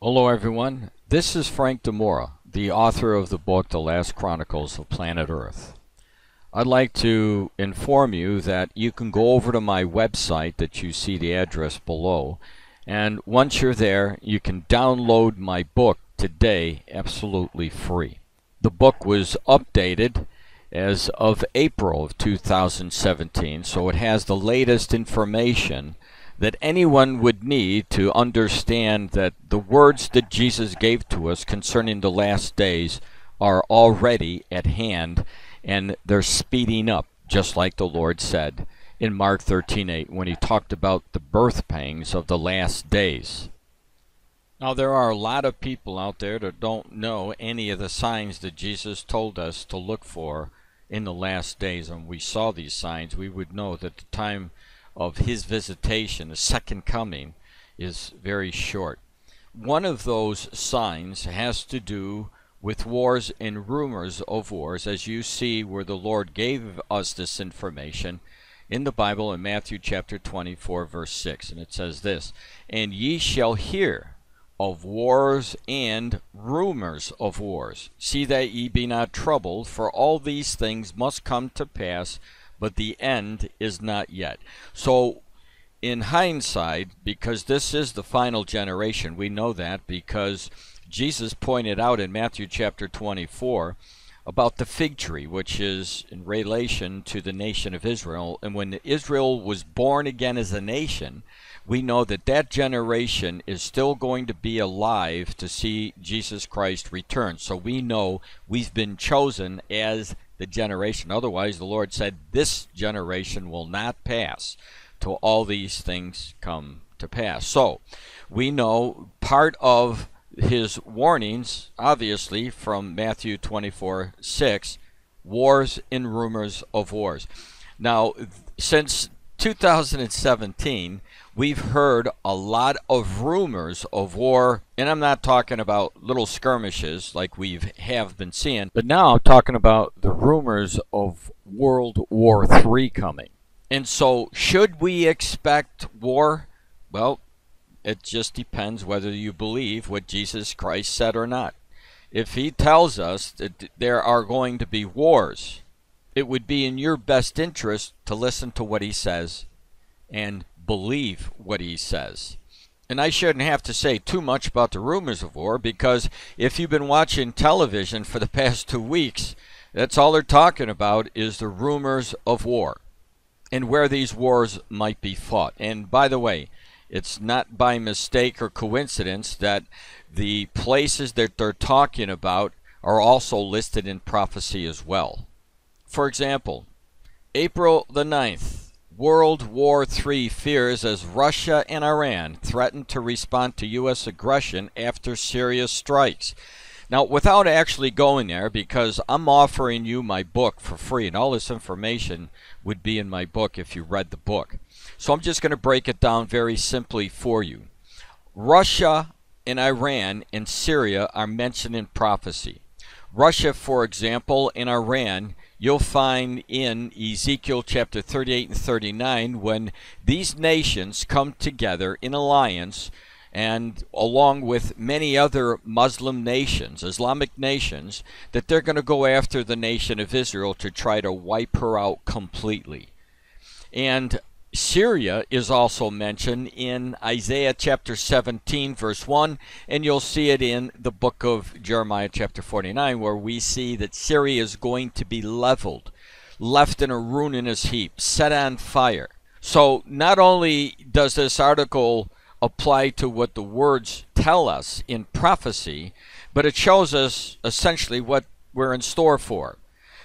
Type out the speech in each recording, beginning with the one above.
Hello everyone, this is Frank DeMora, the author of the book The Last Chronicles of Planet Earth. I'd like to inform you that you can go over to my website that you see the address below, and once you're there you can download my book today absolutely free. The book was updated as of April of 2017, so it has the latest information that anyone would need to understand that the words that Jesus gave to us concerning the last days are already at hand, and they're speeding up, just like the Lord said in Mark 13:8 when he talked about the birth pangs of the last days. Now, there are a lot of people out there that don't know any of the signs that Jesus told us to look for in the last days, and we saw these signs, we would know that the time of his visitation, the second coming, is very short. One of those signs has to do with wars and rumors of wars, as you see where the Lord gave us this information in the Bible in Matthew chapter 24 verse 6, and it says this: "And ye shall hear of wars and rumors of wars. See that ye be not troubled, for all these things must come to pass, but the end is not yet." So in hindsight, because this is the final generation, we know that because Jesus pointed out in Matthew chapter 24 about the fig tree, which is in relation to the nation of Israel. And when Israel was born again as a nation, we know that that generation is still going to be alive to see Jesus Christ return. So we know we've been chosen as the generation. Otherwise, the Lord said, this generation will not pass till all these things come to pass. So we know part of his warnings, obviously, from Matthew 24:6, wars and rumors of wars. Now, since 2017, we've heard a lot of rumors of war, and I'm not talking about little skirmishes like we have been seeing, but now I'm talking about the rumors of World War III coming. And so, should we expect war? Well, it just depends whether you believe what Jesus Christ said or not. If he tells us that there are going to be wars, it would be in your best interest to listen to what he says and believe what he says. And I shouldn't have to say too much about the rumors of war, because if you've been watching television for the past 2 weeks, that's all they're talking about is the rumors of war and where these wars might be fought. And by the way, it's not by mistake or coincidence that the places that they're talking about are also listed in prophecy as well. For example, April the 9th, World War III fears as Russia and Iran threaten to respond to U.S. aggression after Syria strikes. Now, without actually going there, because I'm offering you my book for free, and all this information would be in my book if you read the book. So I'm just going to break it down very simply for you. Russia and Iran and Syria are mentioned in prophecy. Russia, for example, and Iran, you'll find in Ezekiel chapter 38 and 39 when these nations come together in alliance, and along with many other Muslim nations, Islamic nations, that they're going to go after the nation of Israel to try to wipe her out completely. And Syria is also mentioned in Isaiah chapter 17 verse 1, and you'll see it in the book of Jeremiah chapter 49, where we see that Syria is going to be leveled, left in a ruinous heap, set on fire. So not only does this article apply to what the words tell us in prophecy, but it shows us essentially what we're in store for.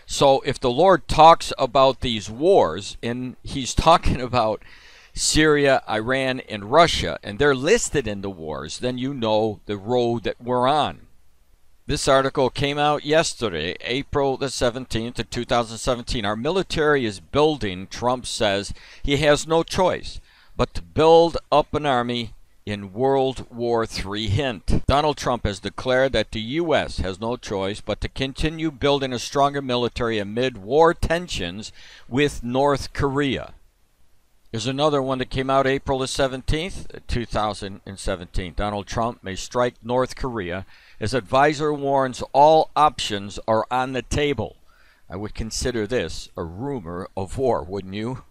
So if the Lord talks about these wars, and he's talking about Syria, Iran, and Russia, and they're listed in the wars, then you know the road that we're on. This article came out yesterday, April the 17th of 2017. Our military is building, Trump says he has no choice but to build up an army in World War III. Hint: Donald Trump has declared that the U.S. has no choice but to continue building a stronger military amid war tensions with North Korea. Here's another one that came out April the 17th, 2017. Donald Trump may strike North Korea. His advisor warns all options are on the table. I would consider this a rumor of war, wouldn't you?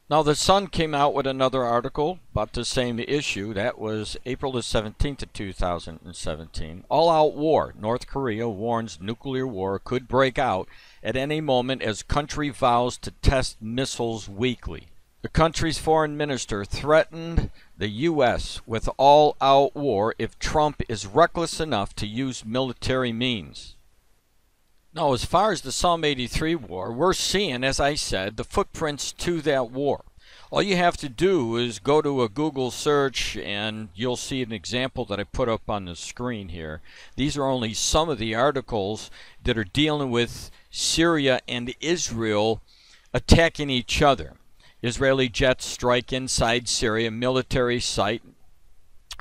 Now, the Sun came out with another article about the same issue. That was April the 17th of 2017. All-out war. North Korea warns nuclear war could break out at any moment as country vows to test missiles weekly. The country's foreign minister threatened the U.S. with all-out war if Trump is reckless enough to use military means. Now, as far as the Psalm 83 war, we're seeing, as I said, the footprints to that war. All you have to do is go to a Google search and you'll see an example that I put up on the screen here. These are only some of the articles that are dealing with Syria and Israel attacking each other. Israeli jets strike inside Syria, military site.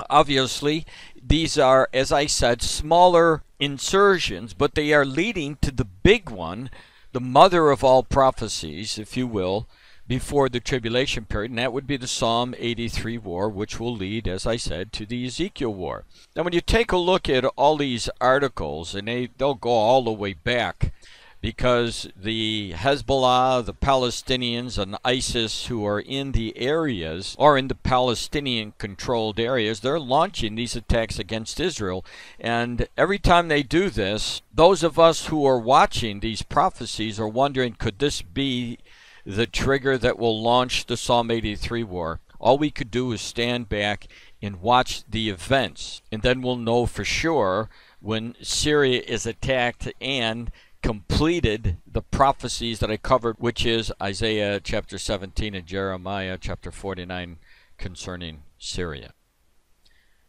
Obviously, these are, as I said, smaller insursions, but they are leading to the big one, the mother of all prophecies, if you will, before the tribulation period, and that would be the Psalm 83 war, which will lead, as I said, to the Ezekiel war. Now, when you take a look at all these articles, and they'll go all the way back, because the Hezbollah, the Palestinians, and ISIS who are in the areas, or in the Palestinian-controlled areas, they're launching these attacks against Israel. And every time they do this, those of us who are watching these prophecies are wondering, could this be the trigger that will launch the Psalm 83 war? All we could do is stand back and watch the events, and then we'll know for sure when Syria is attacked and completed the prophecies that I covered, which is Isaiah chapter 17 and Jeremiah chapter 49 concerning Syria.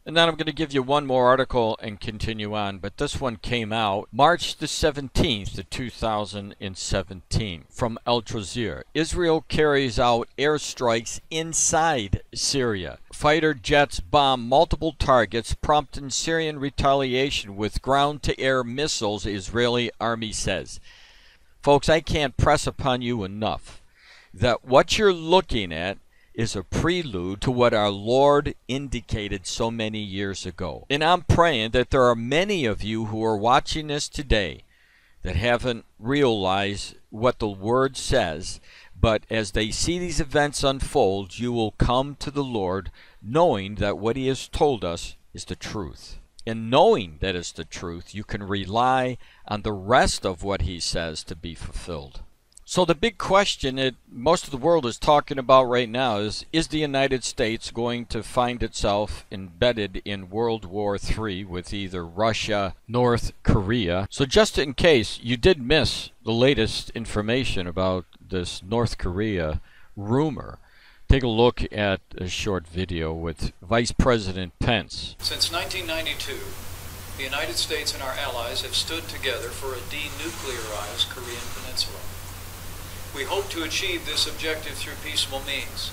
And then I'm going to give you one more article and continue on, but this one came out March the 17th of 2017 from Al Jazeera. Israel carries out airstrikes inside Syria. Fighter jets bomb multiple targets, prompting Syrian retaliation with ground-to-air missiles, Israeli army says. Folks, I can't press upon you enough that what you're looking at is a prelude to what our Lord indicated so many years ago. And I'm praying that there are many of you who are watching this today that haven't realized what the Word says, but as they see these events unfold, you will come to the Lord knowing that what He has told us is the truth. And knowing that it's the truth, you can rely on the rest of what He says to be fulfilled. So the big question that most of the world is talking about right now is the United States going to find itself embedded in World War III with either Russia, North Korea? So just in case you did miss the latest information about this North Korea rumor, take a look at a short video with Vice President Pence. Since 1992, the United States and our allies have stood together for a denuclearized Korean peninsula. We hope to achieve this objective through peaceful means,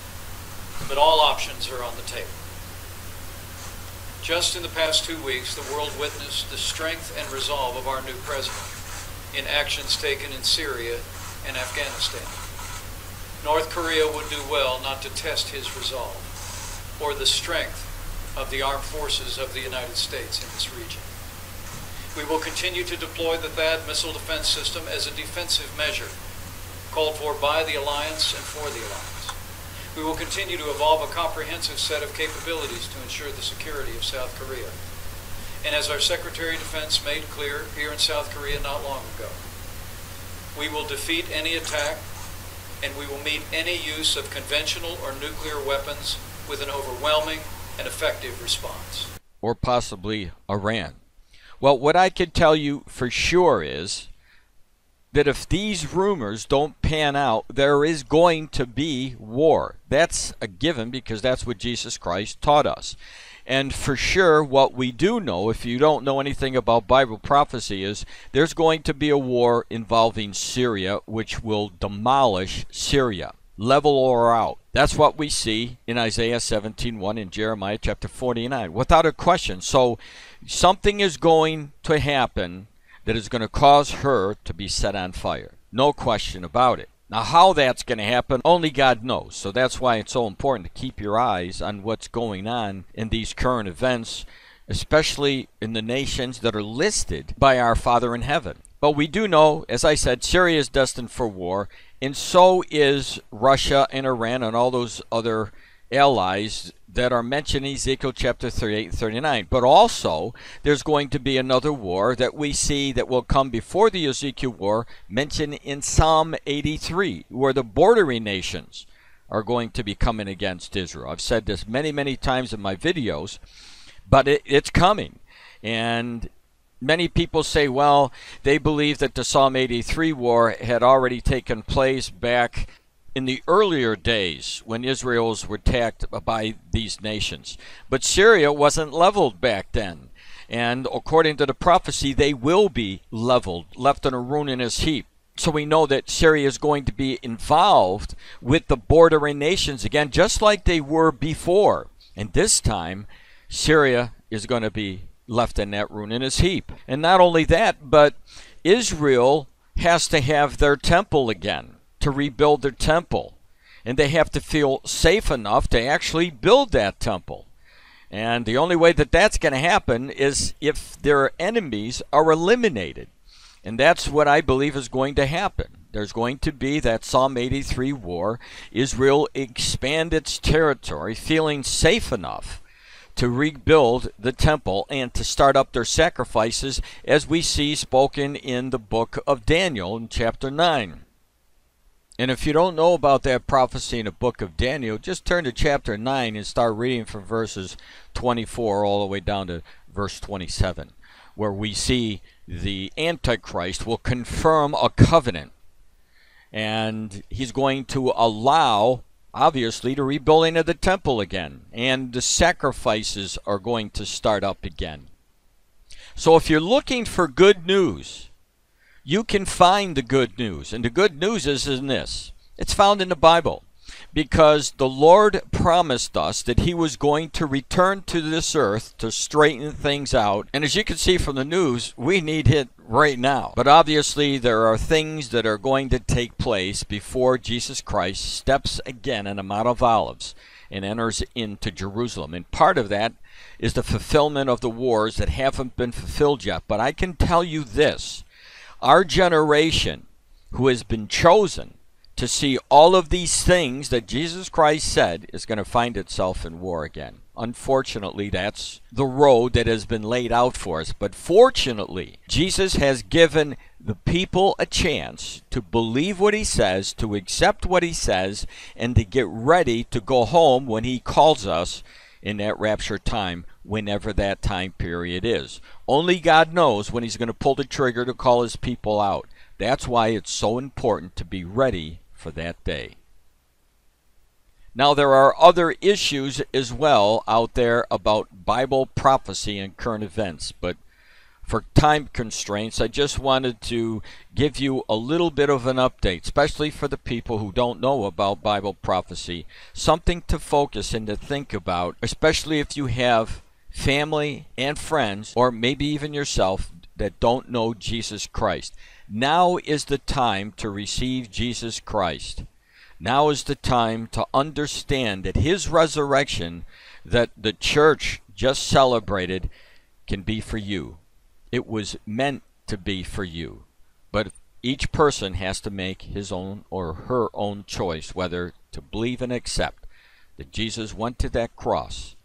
but all options are on the table. Just in the past 2 weeks, the world witnessed the strength and resolve of our new president in actions taken in Syria and Afghanistan. North Korea would do well not to test his resolve or the strength of the armed forces of the United States in this region. We will continue to deploy the THAAD missile defense system as a defensive measure called for by the alliance and for the alliance. We will continue to evolve a comprehensive set of capabilities to ensure the security of South Korea. And as our Secretary of Defense made clear here in South Korea not long ago, we will defeat any attack and we will meet any use of conventional or nuclear weapons with an overwhelming and effective response. Or possibly Iran. Well, what I can tell you for sure is that if these rumors don't pan out, there is going to be war. That's a given because that's what Jesus Christ taught us. And for sure, what we do know, if you don't know anything about Bible prophecy, is there's going to be a war involving Syria, which will demolish Syria, level her out. That's what we see in Isaiah 17:1 and Jeremiah chapter 49, without a question. So something is going to happen that is going to cause her to be set on fire. No question about it. Now, how that's going to happen, only God knows. So that's why it's so important to keep your eyes on what's going on in these current events, especially in the nations that are listed by our Father in heaven. But we do know, as I said, Syria is destined for war, and so is Russia and Iran and all those other allies that are mentioned in Ezekiel chapter 38 and 39. But also, there's going to be another war that we see that will come before the Ezekiel war, mentioned in Psalm 83, where the bordering nations are going to be coming against Israel. I've said this many, many times in my videos, but it's coming. And many people say, well, they believe that the Psalm 83 war had already taken place back in the earlier days when Israel's were attacked by these nations. But Syria wasn't leveled back then. And according to the prophecy, they will be leveled, left in a ruinous heap. So we know that Syria is going to be involved with the bordering nations again, just like they were before. And this time, Syria is going to be left in that ruinous heap. And not only that, but Israel has to have their temple again, to rebuild their temple. And they have to feel safe enough to actually build that temple. And the only way that that's going to happen is if their enemies are eliminated. And that's what I believe is going to happen. There's going to be that Psalm 83 war. Israel expand its territory, feeling safe enough to rebuild the temple and to start up their sacrifices, as we see spoken in the book of Daniel in chapter 9. And if you don't know about that prophecy in the book of Daniel, just turn to chapter 9 and start reading from verses 24 all the way down to verse 27, where we see the Antichrist will confirm a covenant. And he's going to allow, obviously, the rebuilding of the temple again. And the sacrifices are going to start up again. So if you're looking for good news, you can find the good news. And the good news is in this. It's found in the Bible. Because the Lord promised us that he was going to return to this earth to straighten things out. And as you can see from the news, we need it right now. But obviously there are things that are going to take place before Jesus Christ steps again on the Mount of Olives and enters into Jerusalem. And part of that is the fulfillment of the wars that haven't been fulfilled yet. But I can tell you this. Our generation, who has been chosen to see all of these things that Jesus Christ said, is going to find itself in war again. Unfortunately, that's the road that has been laid out for us. But fortunately, Jesus has given the people a chance to believe what he says, to accept what he says, and to get ready to go home when he calls us in that rapture time, whenever that time period is. Only God knows when he's going to pull the trigger to call his people out. That's why it's so important to be ready for that day. Now, there are other issues as well out there about Bible prophecy and current events, but for time constraints, I just wanted to give you a little bit of an update, especially for the people who don't know about Bible prophecy. Something to focus and to think about, especially if you have family and friends, or maybe even yourself, that don't know Jesus Christ. Now is the time to receive Jesus Christ. Now is the time to understand that his resurrection that the church just celebrated can be for you. It was meant to be for you. But each person has to make his own or her own choice whether to believe and accept that Jesus went to that cross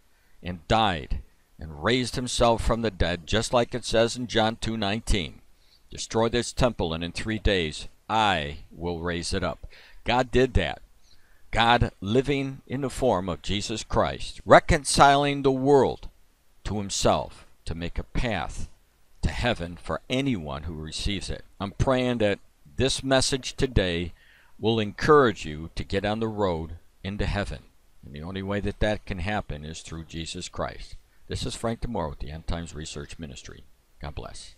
and died and raised himself from the dead, just like it says in John 2:19. Destroy this temple, and in 3 days I will raise it up. God did that. God living in the form of Jesus Christ, reconciling the world to himself to make a path to heaven for anyone who receives it. I'm praying that this message today will encourage you to get on the road into heaven. And the only way that that can happen is through Jesus Christ. This is Frank DeMora with the End Times Research Ministry. God bless.